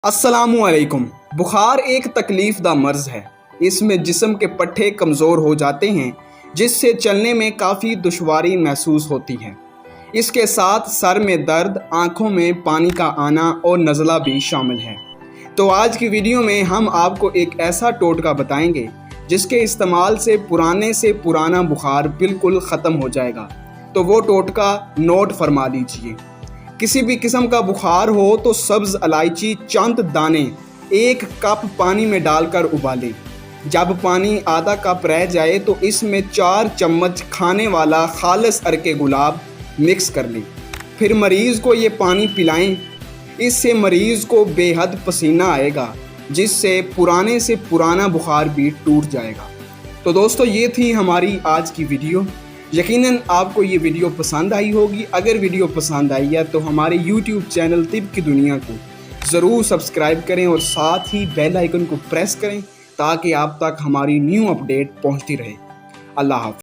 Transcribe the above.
अस्सलामुअलैकुम। बुखार एक तकलीफ दा मर्ज है। इसमें जिस्म के पट्टे कमज़ोर हो जाते हैं जिससे चलने में काफ़ी दुश्वारी महसूस होती है। इसके साथ सर में दर्द, आँखों में पानी का आना और नज़ला भी शामिल है। तो आज की वीडियो में हम आपको एक ऐसा टोटका बताएंगे जिसके इस्तेमाल से पुराना बुखार बिल्कुल ख़त्म हो जाएगा। तो वो टोटका नोट फरमा लीजिए। किसी भी किस्म का बुखार हो तो सब्ज़ इलायची चंद दाने 1 कप पानी में डालकर उबालें। जब पानी आधा कप रह जाए तो इसमें 4 चम्मच खाने वाला खालिस अरके गुलाब मिक्स कर लें। फिर मरीज़ को ये पानी पिलाएं। इससे मरीज़ को बेहद पसीना आएगा जिससे पुराना बुखार भी टूट जाएगा। तो दोस्तों, ये थी हमारी आज की वीडियो। यकीनन आपको ये वीडियो पसंद आई होगी। अगर वीडियो पसंद आई है तो हमारे YouTube चैनल तिब की दुनिया को ज़रूर सब्सक्राइब करें और साथ ही बेल आइकन को प्रेस करें ताकि आप तक हमारी न्यू अपडेट पहुंचती रहे। अल्लाह हाफ़िज़।